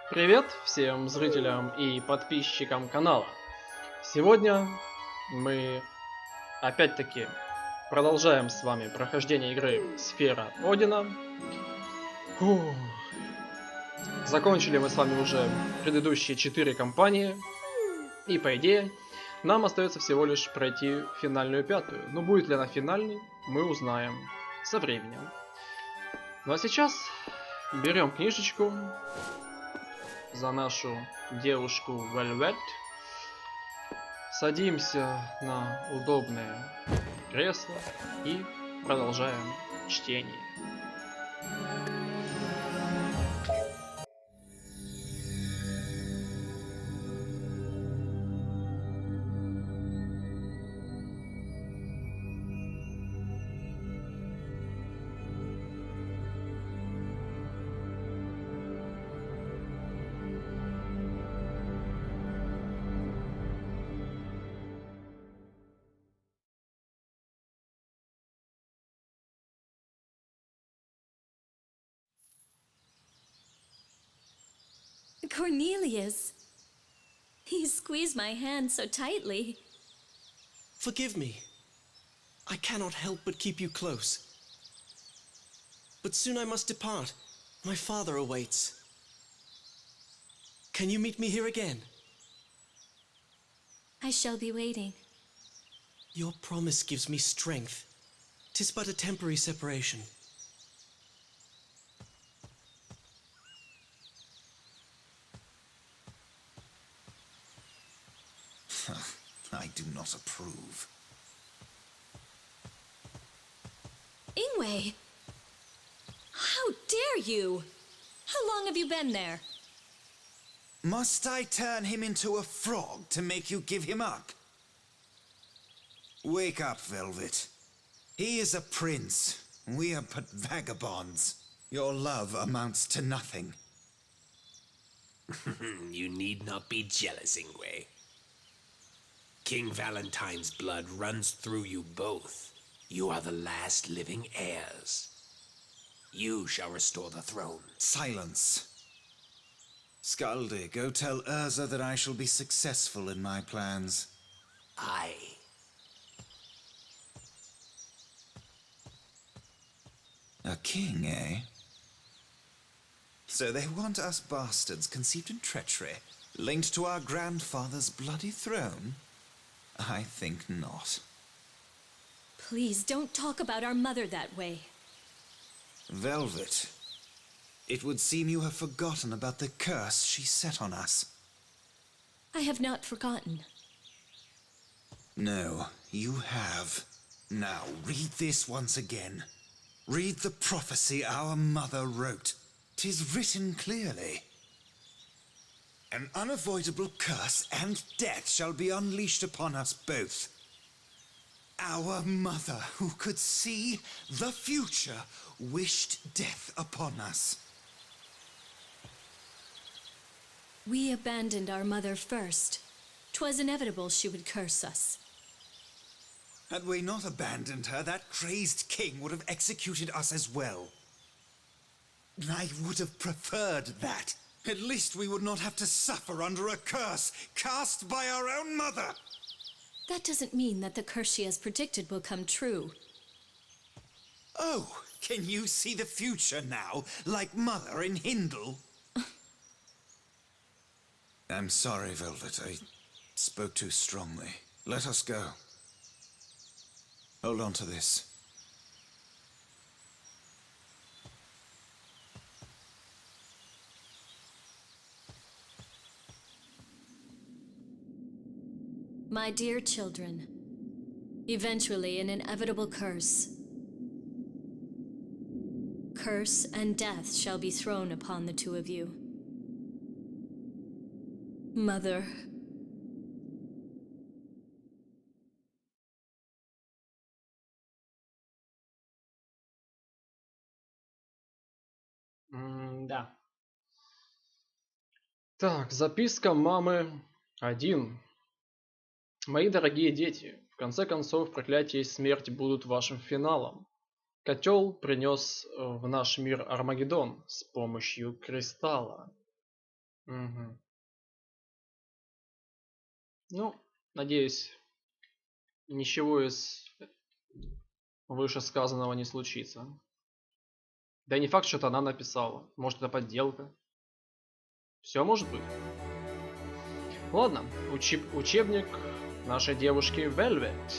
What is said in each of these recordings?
Привет всем зрителям и подписчикам канала. Сегодня мы опять-таки продолжаем с вами прохождение игры Сфера Одина. Закончили мы с вами уже предыдущие 4 кампании. И по идее, нам остается всего лишь пройти финальную 5-ю. Но будет ли она финальной, мы узнаем со временем. Ну а сейчас берем книжечку за нашу девушку Velvet. Садимся на удобное кресло и продолжаем чтение. Cornelius! He squeezed my hand so tightly. Forgive me. I cannot help but keep you close. But soon I must depart. My father awaits. Can you meet me here again? I shall be waiting. Your promise gives me strength. 'Tis but a temporary separation. I do not approve. Ingwe! How dare you? How long have you been there? Must I turn him into a frog to make you give him up? Wake up, Velvet. He is a prince. We are but vagabonds. Your love amounts to nothing. You need not be jealous, Ingwe. King Valentine's blood runs through you both. You are the last living heirs. You shall restore the throne. Silence. Skaldi, go tell Urza that I shall be successful in my plans. Aye. A king, eh? So they want us bastards conceived in treachery, linked to our grandfather's bloody throne? I think not. Please don't talk about our mother that way. Velvet, it would seem you have forgotten about the curse she set on us. I have not forgotten. No, you have. Now, read this once again. Read the prophecy our mother wrote. 'Tis written clearly. An unavoidable curse and death shall be unleashed upon us both. Our mother, who could see the future, wished death upon us. We abandoned our mother first. 'Twas inevitable she would curse us. Had we not abandoned her, that crazed king would have executed us as well. I would have preferred that. At least we would not have to suffer under a curse cast by our own mother. That doesn't mean that the curse she has predicted will come true. Oh, can you see the future now, like Mother in Hindle? I'm sorry, Velvet. I spoke too strongly. Let us go. Hold on to this. My dear children, eventually an inevitable curse. Curse and death shall be thrown upon the two of you. Mother. Да. Так, записка мамы 1. Мои дорогие дети, в конце концов, проклятие и смерть будут вашим финалом. Котел принес в наш мир Армагеддон с помощью кристалла. Мгм. Ну, надеюсь, ничего из вышесказанного не случится. Да и не факт, что это она написала. Может, это подделка. Все может быть. Ладно, учебник нашей девушки Velvet.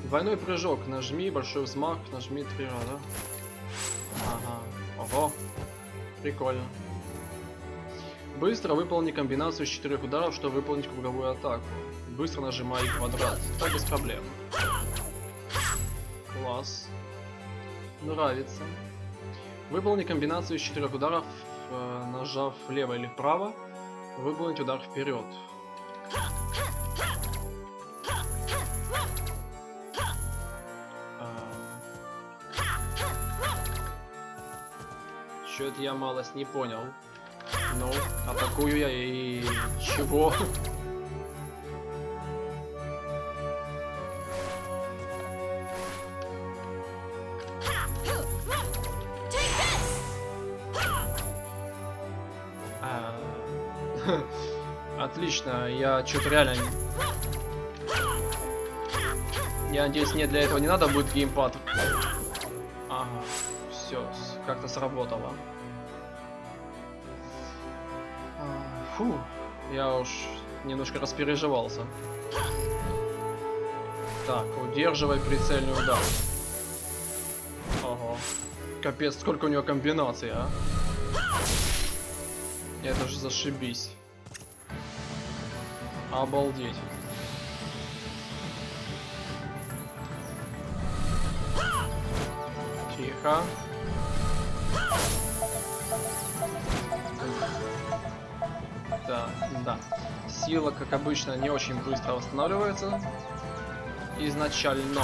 Двойной прыжок. Нажми, большой взмах, нажми 3 раза. Ага. Ого. Прикольно. Быстро выполни комбинацию из 4 ударов, чтобы выполнить круговую атаку. Быстро нажимай квадрат. Так без проблем. Класс. Нравится. Выполни комбинацию из 4 ударов, нажав влево или вправо. Выполнить удар вперед. Чё-то я малость не понял. Ну, атакую я и... чего? Отлично, я что-то реально... Я надеюсь, мне для этого не надо будет геймпад. Ага, все, как-то сработало. Фу, я уж немножко распереживался. Так, удерживай прицельный удар. Ого, капец, сколько у него комбинаций, а? Это же зашибись. Обалдеть. Тихо. Так, да. Сила, как обычно, не очень быстро восстанавливается. Изначально.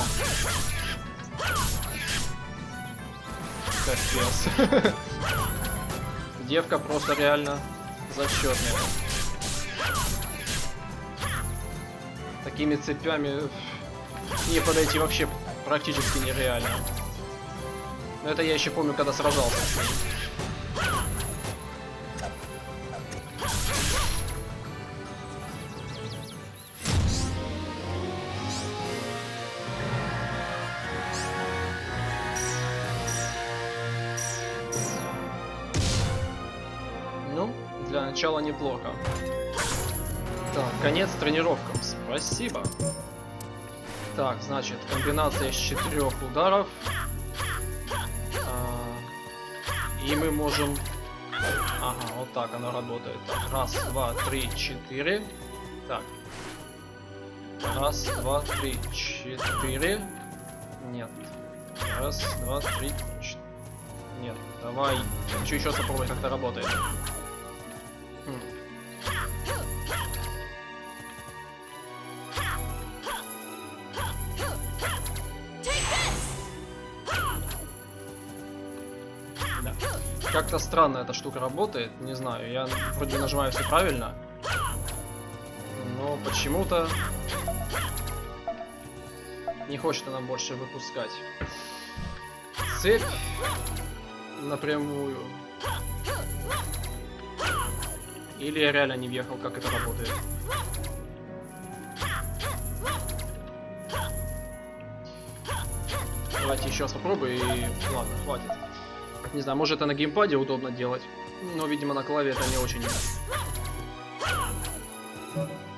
Капец. Девка просто реально зачетная. Такими цепями не подойти вообще практически нереально. Но это я еще помню, когда сражался с ней. Ну, для начала неплохо. Так, конец тренировкам. Спасибо. Так, значит, комбинация из 4 ударов. И мы можем... Ага, вот так оно работает. Так, раз, два, три, 4. Так. Раз, два, три, 4. Нет. Раз, два, три, 4. Нет, давай. Хочу еще попробовать, как это работает. Как-то странно эта штука работает, не знаю, я вроде нажимаю все правильно, но почему-то не хочет она больше выпускать цепь напрямую. Или я реально не въехал, как это работает. Давайте еще раз попробую и ладно, хватит. Не знаю, может это на геймпаде удобно делать, но, видимо, на клаве это не очень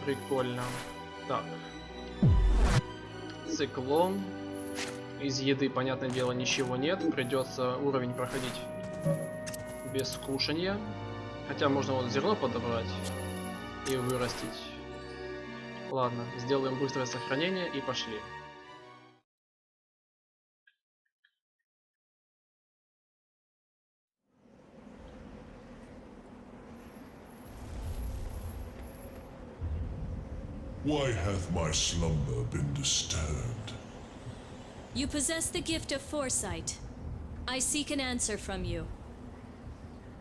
прикольно. Так. Циклон. Из еды, понятное дело, ничего нет. Придется уровень проходить без кушанья. Хотя можно вот зерно подобрать и вырастить. Ладно, сделаем быстрое сохранение и пошли. Why hath my slumber been disturbed? You possess the gift of foresight. I seek an answer from you.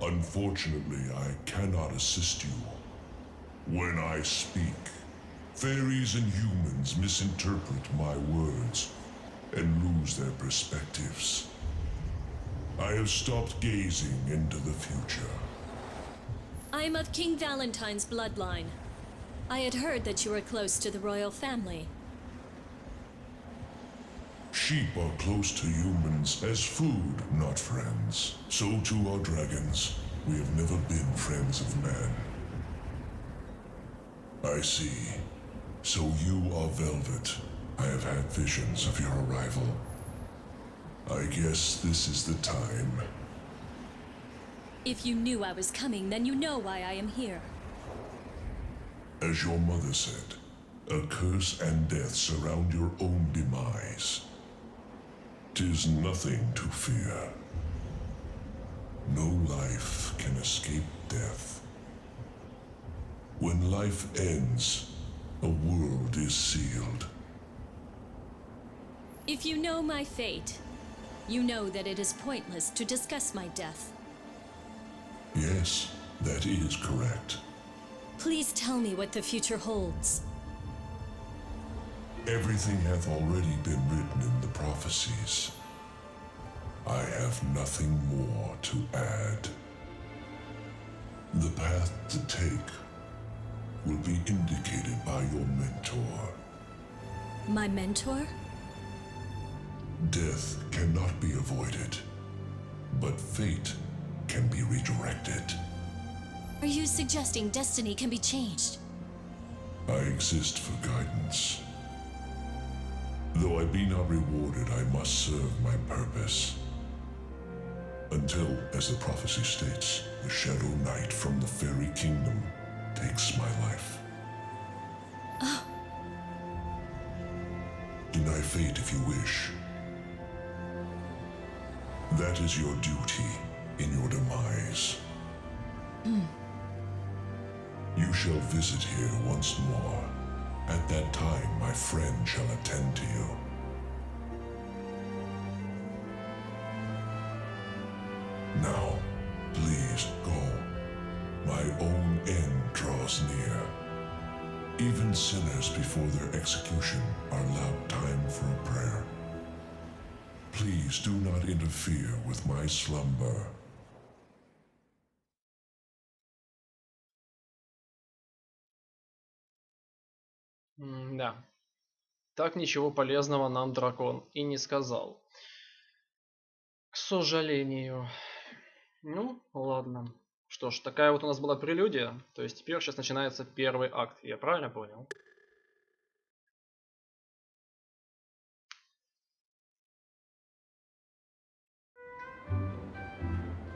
Unfortunately, I cannot assist you. When I speak, fairies and humans misinterpret my words. and lose their perspectives. I have stopped gazing into the future. I am of King Valentine's bloodline. I had heard that you were close to the royal family. Sheep are close to humans as food, not friends. So too are dragons. We have never been friends of man. I see. So you are Velvet. I have had visions of your arrival. I guess this is the time. If you knew I was coming, then you know why I am here. As your mother said, a curse and death surround your own demise. 'Tis nothing to fear. No life can escape death. When life ends, a world is sealed. If you know my fate, you know that it is pointless to discuss my death. Yes, that is correct. Please tell me what the future holds. Everything hath already been written in the prophecies. I have nothing more to add. The path to take will be indicated by your mentor. My mentor? Death cannot be avoided, but fate can be redirected. Are you suggesting destiny can be changed? I exist for guidance. Though I be not rewarded, I must serve my purpose. Until, as the prophecy states, the Shadow Knight from the Fairy Kingdom takes my life. Deny fate if you wish. That is your duty in your demise. You shall visit here once more. At that time, my friend shall attend to you. Now, please go. My own end draws near. Even sinners before their execution are allowed time for a prayer. Please do not interfere with my slumber. Да. Так ничего полезного нам дракон и не сказал. К сожалению. Ну, ладно. Что ж, такая вот у нас была прелюдия. То есть теперь сейчас начинается первый акт. Я правильно понял?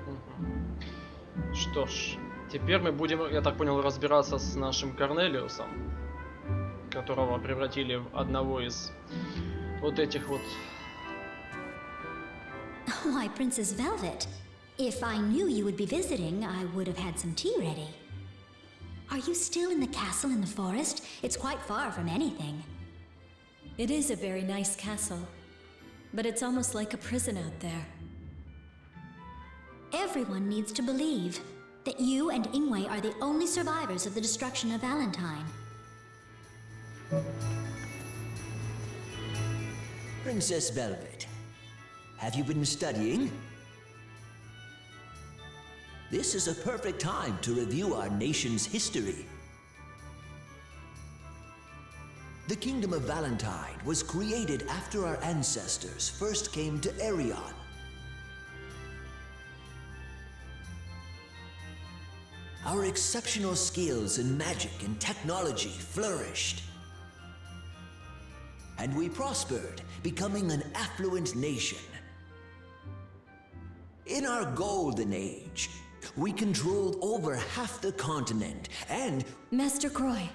Мгм. Что ж, теперь мы будем, я так понял, разбираться с нашим Корнелиусом, которого превратили в одного из вот этих вот. Why, Princess Velvet, if I knew you would be visiting, I would have had some tea ready. Are you still in the castle in the forest? It's quite far from anything. It is a very nice castle, but it's almost like a prison out there. Everyone needs to believe that you and Ingwe are the only survivors of the destruction of Valentine. Princess Velvet, have you been studying? This is a perfect time to review our nation's history. The Kingdom of Valentine was created after our ancestors first came to Arion. Our exceptional skills in magic and technology flourished. And we prospered, becoming an affluent nation. In our golden age, we controlled over half the continent and... Master Croy,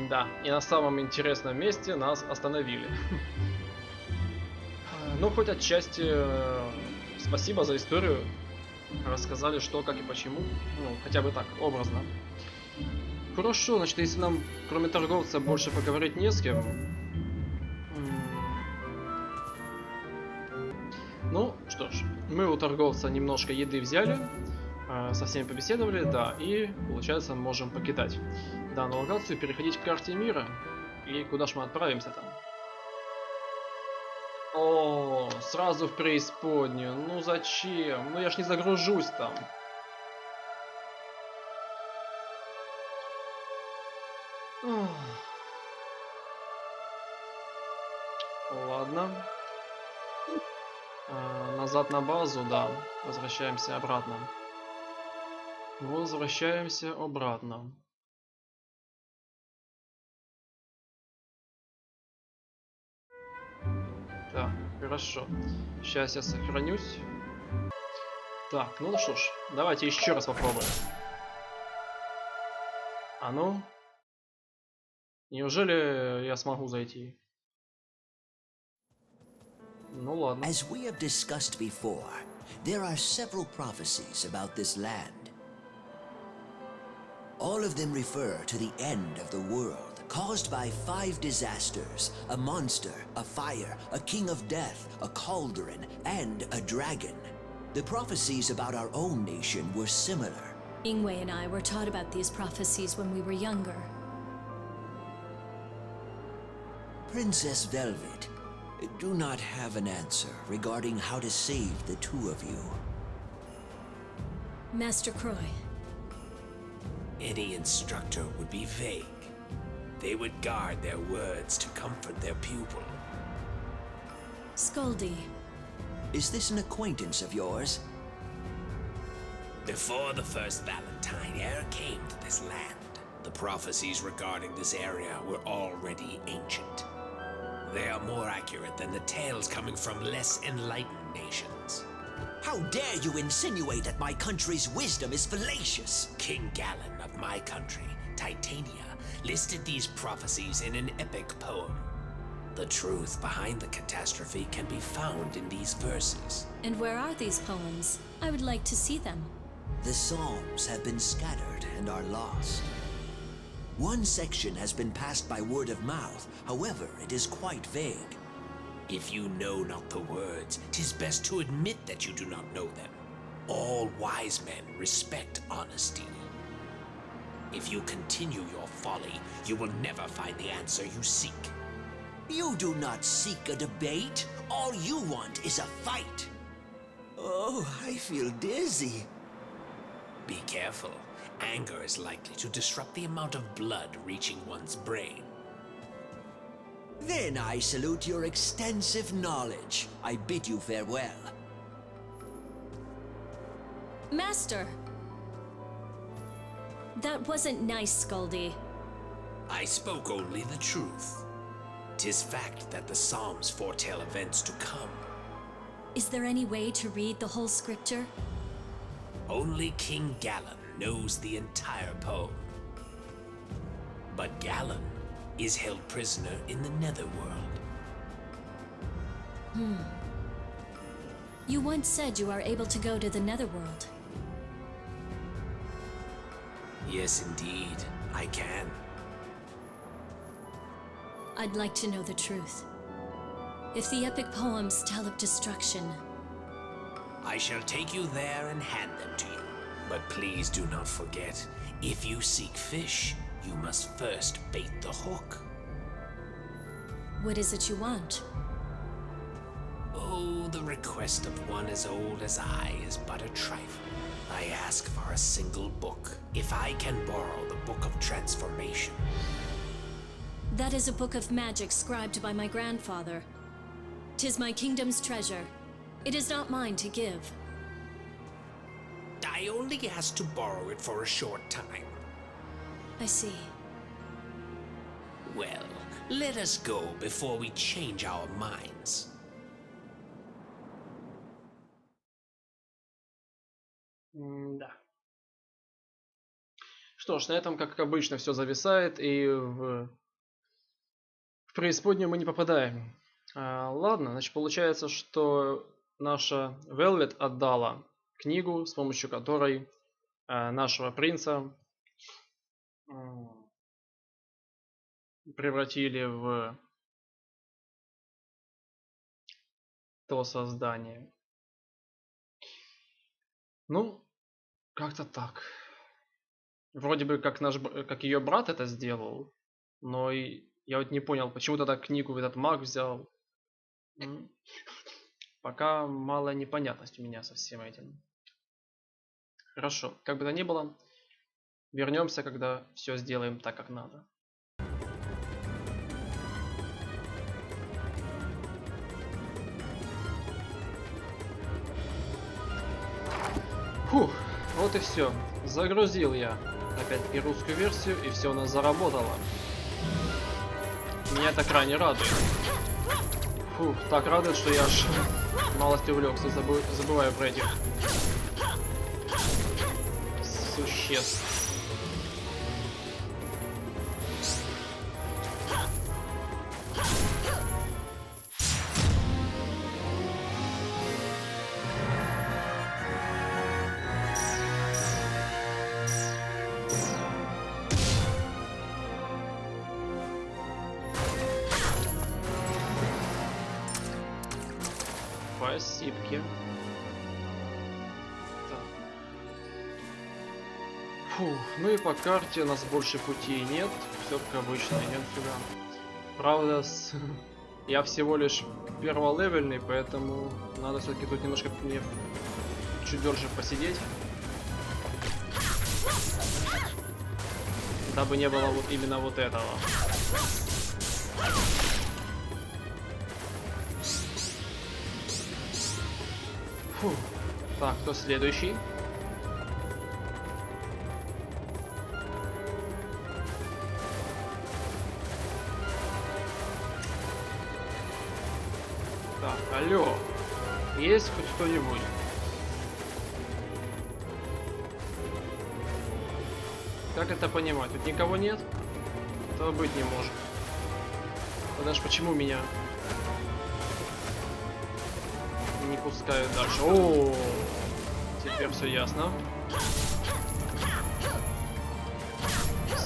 Да, и на самом интересном месте нас остановили. Ну, хоть отчасти спасибо за историю. Рассказали, что, как и почему. Ну, хотя бы так, образно. Хорошо, значит, если нам, кроме торговца, больше поговорить не с кем. Ну, что ж, мы у торговца немножко еды взяли, со всеми побеседовали, да, и, получается, можем покидать данную локацию и переходить к карте мира. И куда ж мы отправимся там? О, сразу в преисподнюю. Ну зачем? Ну я ж не загружусь там. Ох. Ладно. Назад на базу, да. Возвращаемся обратно. Возвращаемся обратно. Так, хорошо. Сейчас я сохранюсь. Так, ну что ж, давайте еще раз попробуем. А ну? Неужели я смогу зайти? Ну ладно. As we have discussed before, there are several prophecies about this land. All of them refer to the end of the world, caused by 5 disasters: a monster, a fire, a king of death, a cauldron, and a dragon. The prophecies about our own nation were similar. Ingwe and I were taught about these prophecies when we were younger. Princess Velvet, do not have an answer regarding how to save the two of you. Master Croy, Any instructor would be vague. They would guard their words to comfort their pupil. Skaldi, Is this an acquaintance of yours? Before the first Valentine ever came to this land, the prophecies regarding this area were already ancient. They are more accurate than the tales coming from less enlightened nations. How dare you insinuate that my country's wisdom is fallacious? King Galen of my country, Titania, listed these prophecies in an epic poem. The truth behind the catastrophe can be found in these verses. and where are these poems? I would like to see them. The Psalms have been scattered and are lost. One section has been passed by word of mouth, however, it is quite vague. If you know not the words, 'tis best to admit that you do not know them. All wise men respect honesty. If you continue your folly, you will never find the answer you seek. You do not seek a debate. All you want is a fight. Oh, I feel dizzy. Be careful. Anger is likely to disrupt the amount of blood reaching one's brain. Then I salute your extensive knowledge. I bid you farewell. Master! That wasn't nice, Skaldi. I spoke only the truth. 'Tis fact that the Psalms foretell events to come. Is there any way to read the whole scripture? Only King Galen knows the entire poem. But Galen is held prisoner in the Netherworld. You once said you are able to go to the Netherworld. Yes, indeed, I can. I'd like to know the truth. If the epic poems tell of destruction, I shall take you there and hand them to you. But please do not forget, if you seek fish, you must first bait the hook. what is it you want? Oh, the request of one as old as I is but a trifle. I ask for a single book. If I can borrow the Book of Transformation. That is a book of magic scribed by my grandfather. 'Tis my kingdom's treasure. It is not mine to give. I only ask to borrow it for a short time. I see. Well, let us go before we change our minds. Да. Что ж, на этом, как обычно, все зависает, и в преисподнюю мы не попадаем. Ладно, значит, получается, что наша Velvet отдала книгу, с помощью которой нашего принца превратили в то создание. Ну, как-то так. Вроде бы как ее брат это сделал, но и Я вот не понял, почему тогда книгу этот маг взял. Пока мало непонятность у меня со всем этим. Хорошо, как бы то ни было, вернемся, когда все сделаем так, как надо. Фух, вот и все. Загрузил я опять и русскую версию, и все у нас заработало. Меня это крайне радует. Фух, так радует, что я аж малость увлекся, забываю про этих существ. Спасибо. Фух, ну и по карте у нас больше путей нет. Все как обычно, идем сюда. Правда, я всего лишь перволевельный, поэтому надо все-таки тут немножко мне чуть дольше посидеть. Дабы не было вот именно вот этого. Фух. Так, кто следующий? Так, алло. Есть хоть кто-нибудь? Как это понимать? Тут никого нет? Этого быть не может. Тогда ж почему меня не пускают дальше? О, теперь все ясно.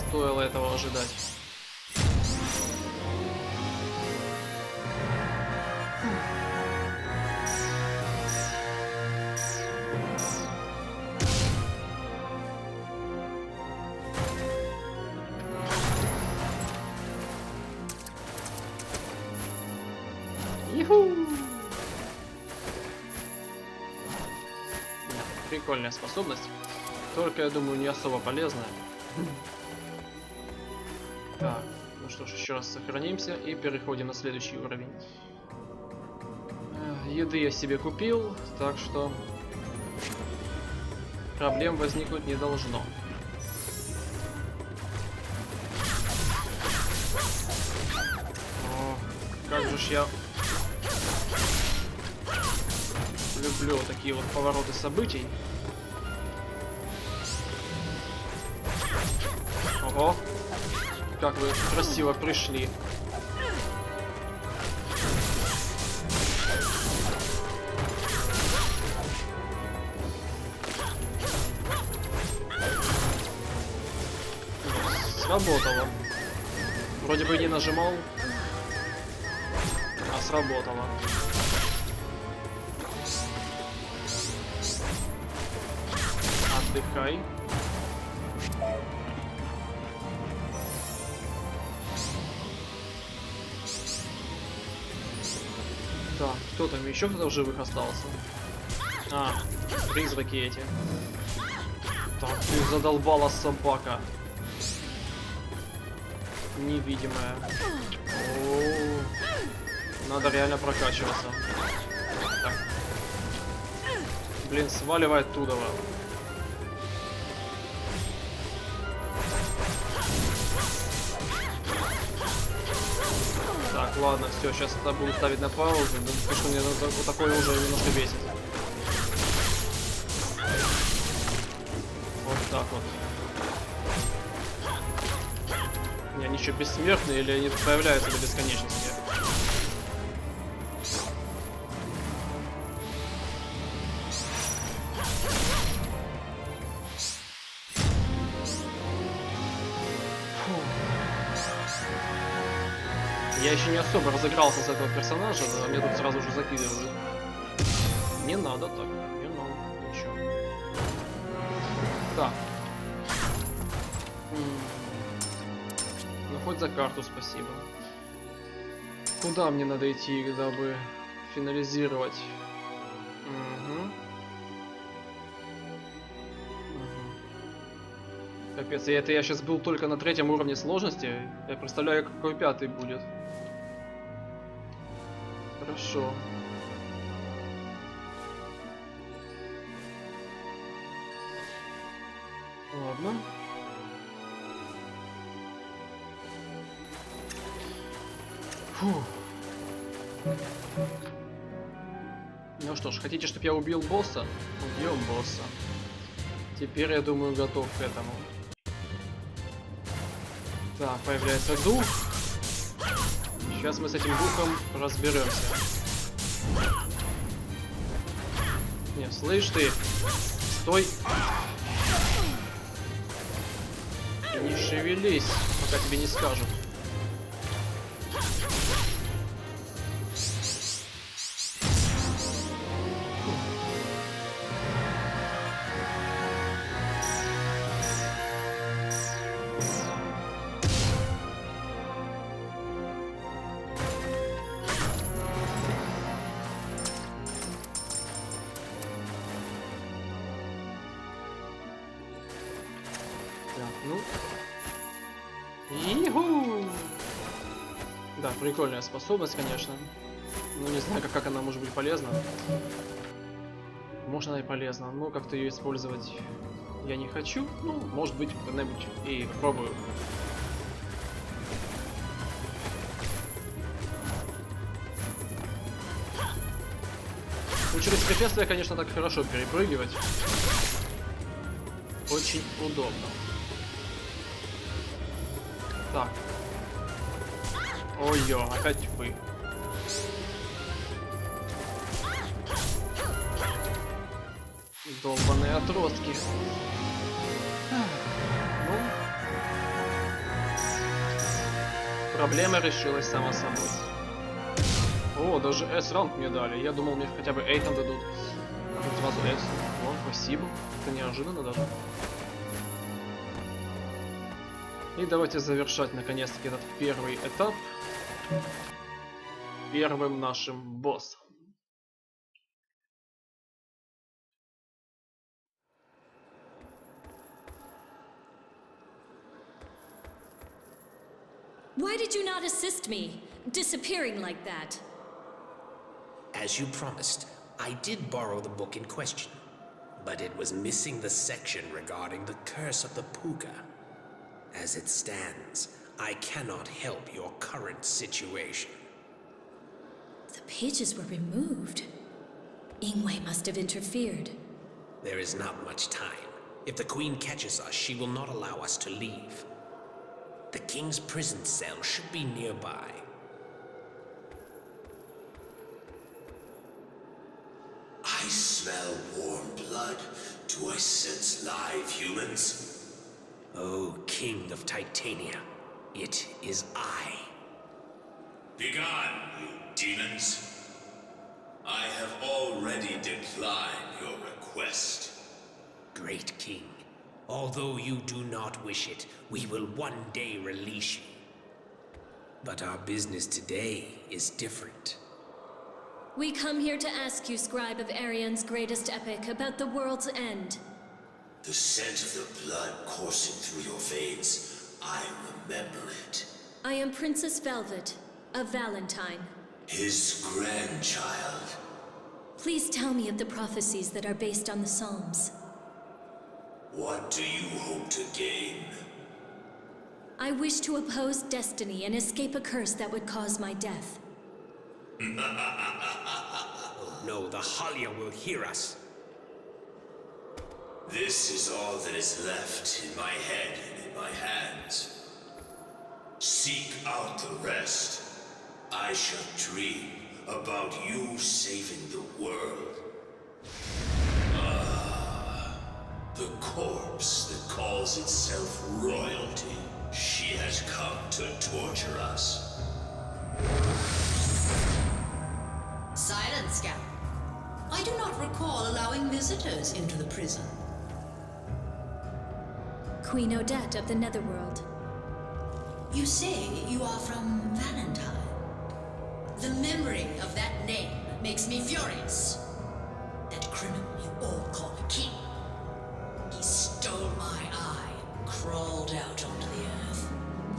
Стоило этого ожидать. Прикольная способность, только, я думаю, не особо полезная. Так, ну что ж, еще раз сохранимся и переходим на следующий уровень. Еды я себе купил, так что проблем возникнуть не должно. О, как же ж я люблю такие вот повороты событий. Ого, как вы красиво пришли. Сработало. Вроде бы не нажимал, а сработало. Отдыхай. Так, кто там еще, кто в живых остался? А, призраки эти. Так, ты задолбала, собака. Невидимая. О-о-о. Надо реально прокачиваться. Так. Блин, сваливай оттуда. Так, ладно, все, сейчас это буду ставить на паузу, потому что мне вот такое уже немножко бесит. Вот так вот. Не, они что, бессмертные или они появляются до бесконечности? Я еще не особо разыгрался с этого персонажа, а меня тут сразу же закидывают. Не надо так, не надо, ничего. Так. Ну, хоть за карту спасибо. Куда мне надо идти, дабы финализировать? Угу. Капец, и это я сейчас был только на 3-м уровне сложности. Я представляю, какой 5-й будет. Хорошо. Ладно. Фу. Ну что ж, хотите, чтобы я убил босса? Убьем босса. Теперь, я думаю, готов к этому. Так, появляется дух. Сейчас мы с этим духом разберемся. Не, слышь ты! Стой! И не шевелись, пока тебе не скажут. Иху! Да, прикольная способность, конечно. Ну, не знаю, как она может быть полезна. Может, она и полезна, но как-то ее использовать я не хочу. Ну, может быть, когда-нибудь и попробую. Ну, через препятствия, конечно, так хорошо перепрыгивать. Очень удобно. Так. Ой-ё, опять вы. Долбаные отростки. Ну. Проблема решилась сама собой. О, даже S-ранг мне дали. Я думал, мне хотя бы A там дадут. А тут сразу S. О, спасибо. Это неожиданно даже. И давайте завершать наконец-таки этот первый этап первым нашим боссом. Why did you not assist me? Disappearing like that. As you promised, I did borrow the book in question, but it was missing the section regarding the curse of the puka. As it stands, I cannot help your current situation. The pages were removed. Ingwe must have interfered. There is not much time. If the Queen catches us, she will not allow us to leave. The King's prison cell should be nearby. I smell warm blood. Do I sense live humans? O King of Titania, it is I. Begone, you demons. I have already declined your request. Great King, although you do not wish it, we will one day release you. But our business today is different. We come here to ask you, scribe of Arian's greatest epic, about the world's end. The scent of the blood coursing through your veins, I remember it. I am Princess Velvet, of Valentine. His grandchild. Please tell me of the prophecies that are based on the Psalms. What do you hope to gain? I wish to oppose destiny and escape a curse that would cause my death. No, the Halia will hear us. This is all that is left in my head and in my hands. Seek out the rest. I shall dream about you saving the world. Ah, the corpse that calls itself royalty. She has come to torture us. Silence, Scout. I do not recall allowing visitors into the prison. Queen Odette of the Netherworld. You say you are from Valentine. The memory of that name makes me furious. That criminal you all call a king. He stole my eye, crawled out onto the earth.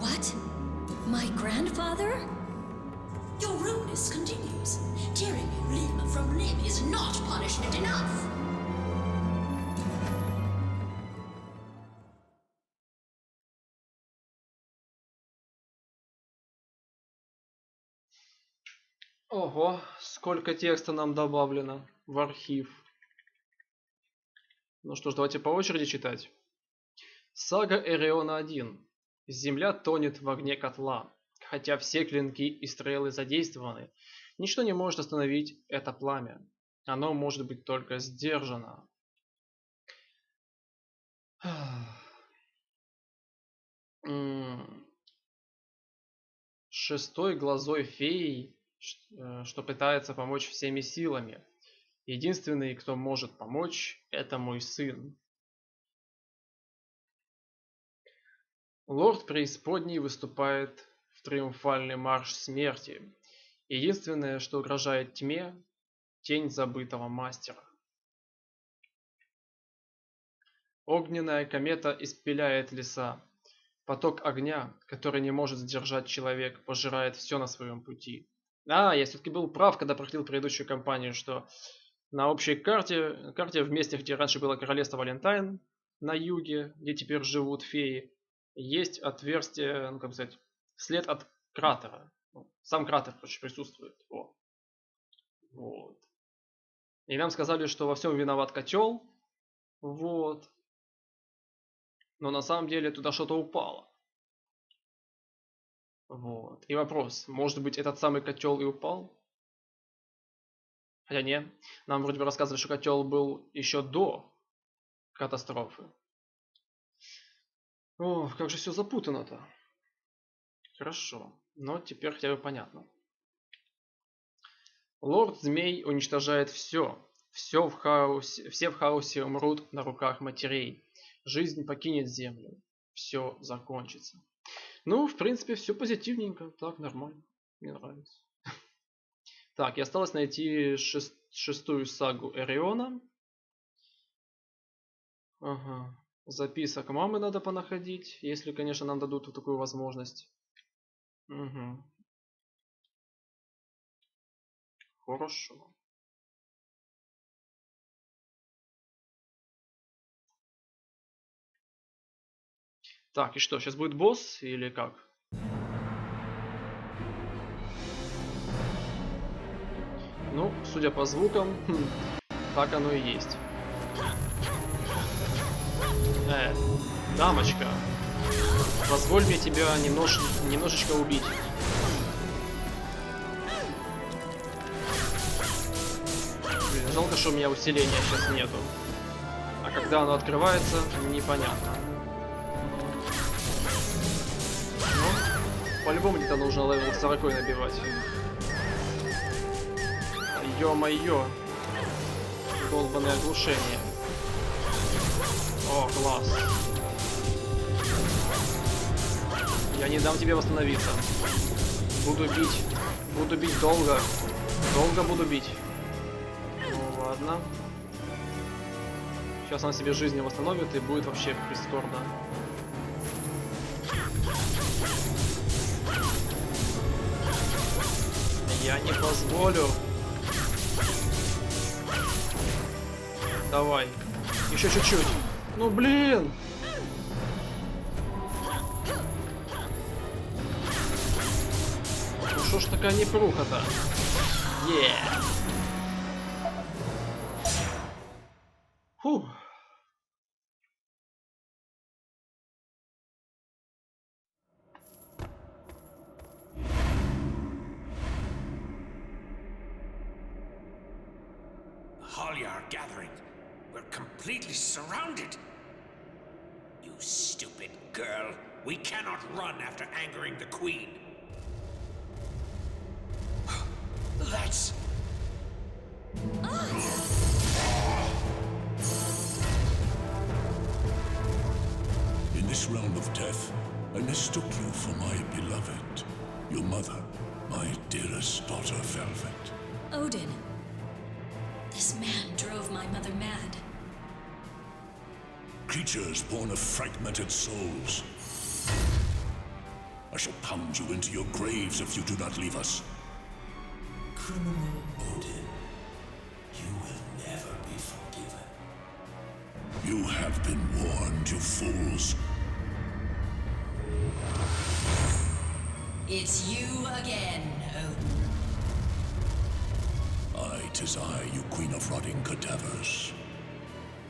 What? My grandfather? Your rudeness continues. Tearing you limb from limb is not punishment enough. Ого, сколько текста нам добавлено в архив. Ну что ж, давайте по очереди читать. Сага Эриона 1. Земля тонет в огне котла. Хотя все клинки и стрелы задействованы, ничто не может остановить это пламя. Оно может быть только сдержано. Шестой глазой феей, что пытается помочь всеми силами. Единственный, кто может помочь, это мой сын. Лорд Преисподней выступает в триумфальный марш смерти. Единственное, что угрожает тьме, тень забытого мастера. Огненная комета испепеляет леса. Поток огня, который не может сдержать человек, пожирает все на своем пути. Я все-таки был прав, когда проходил предыдущую кампанию, что на общей карте в месте, где раньше было королевство Валентайн, на юге, где теперь живут феи, есть отверстие, ну как сказать, след от кратера. Сам кратер, короче, присутствует. Вот. И нам сказали, что во всем виноват котел. Вот. Но на самом деле туда что-то упало. Вот. И вопрос, может быть, этот самый котел и упал? Хотя не, нам вроде бы рассказывали, что котел был еще до катастрофы. Ох, как же все запутано-то. Хорошо, но теперь хотя бы понятно. Лорд Змей уничтожает все. Все в хаосе умрут на руках матерей. Жизнь покинет землю. Все закончится. Ну, в принципе, все позитивненько. Так, нормально. Мне нравится. Так, и осталось найти шестую сагу Эриона. Ага. Записок мамы надо понаходить, если, конечно, нам дадут такую возможность. Угу. Хорошо. Так, и что, сейчас будет босс или как? Ну, судя по звукам, так оно и есть. Дамочка, позволь мне тебя немножечко убить. Блин, жалко, что у меня усиления сейчас нету. А когда оно открывается, непонятно. Ну, по-любому где-то нужно левел 40 набивать. Ё-моё. Долбаное оглушение. О, класс. Я не дам тебе восстановиться. Буду бить долго. Долго буду бить. Ну ладно. Сейчас она себе жизни восстановит и будет вообще прискорбно. Я не позволю. Давай. Еще чуть-чуть. Ну блин! Ну шо ж такая непруха-то? Фух. Holly are gathering. We're completely surrounded. You stupid girl. We cannot run after angering the queen. That's... In this realm of death, I mistook you for my beloved, your mother, my dearest daughter, Velvet. Odin. This man drove my mother mad. Creatures born of fragmented souls. I shall pound you into your graves if you do not leave us. Criminal Odin, you will never be forgiven. You have been warned, you fools. It's you again, Odin. Tis I, you queen of rotting cadavers.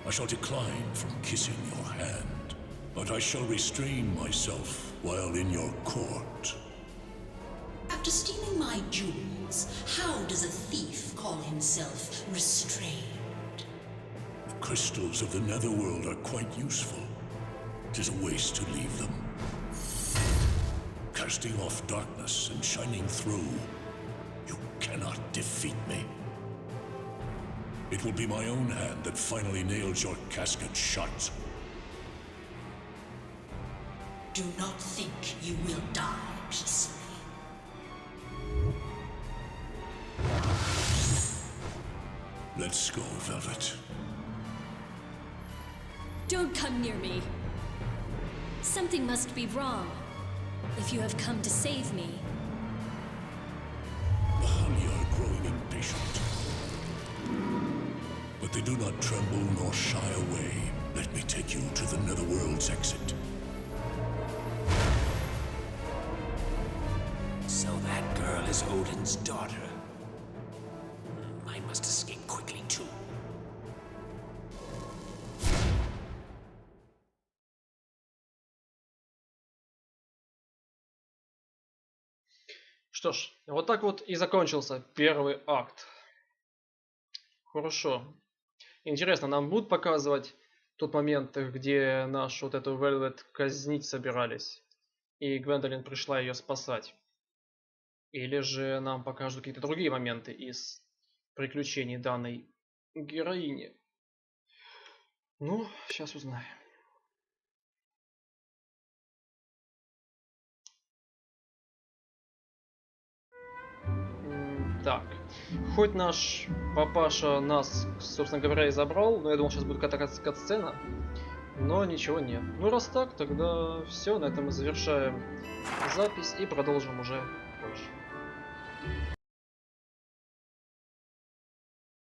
I shall decline from kissing your hand, but I shall restrain myself while in your court. After stealing my jewels, how does a thief call himself restrained? The crystals of the netherworld are quite useful. 'Tis a waste to leave them. Casting off darkness and shining through, you cannot defeat me. It will be my own hand that finally nails your casket shut. Do not think you will die peacefully. Let's go, Velvet. Don't come near me. Something must be wrong. If you have come to save me. The Honey are growing impatient. But they do not tremble nor shy away. Let me take you to the Netherworld's exit. So that girl is Odin's daughter. I must escape quickly too. Что ж, вот так вот и закончился первый акт. Хорошо. Интересно, нам будут показывать тот момент, где наш вот эту Velvet казнить собирались, и Гвендолин пришла ее спасать? Или же нам покажут какие-то другие моменты из приключений данной героини? Ну, сейчас узнаем. Так, хоть наш папаша нас, собственно говоря, и забрал, но я думал, сейчас будет какая-то кат-сцена, но ничего нет. Ну раз так, тогда все, на этом мы завершаем запись и продолжим уже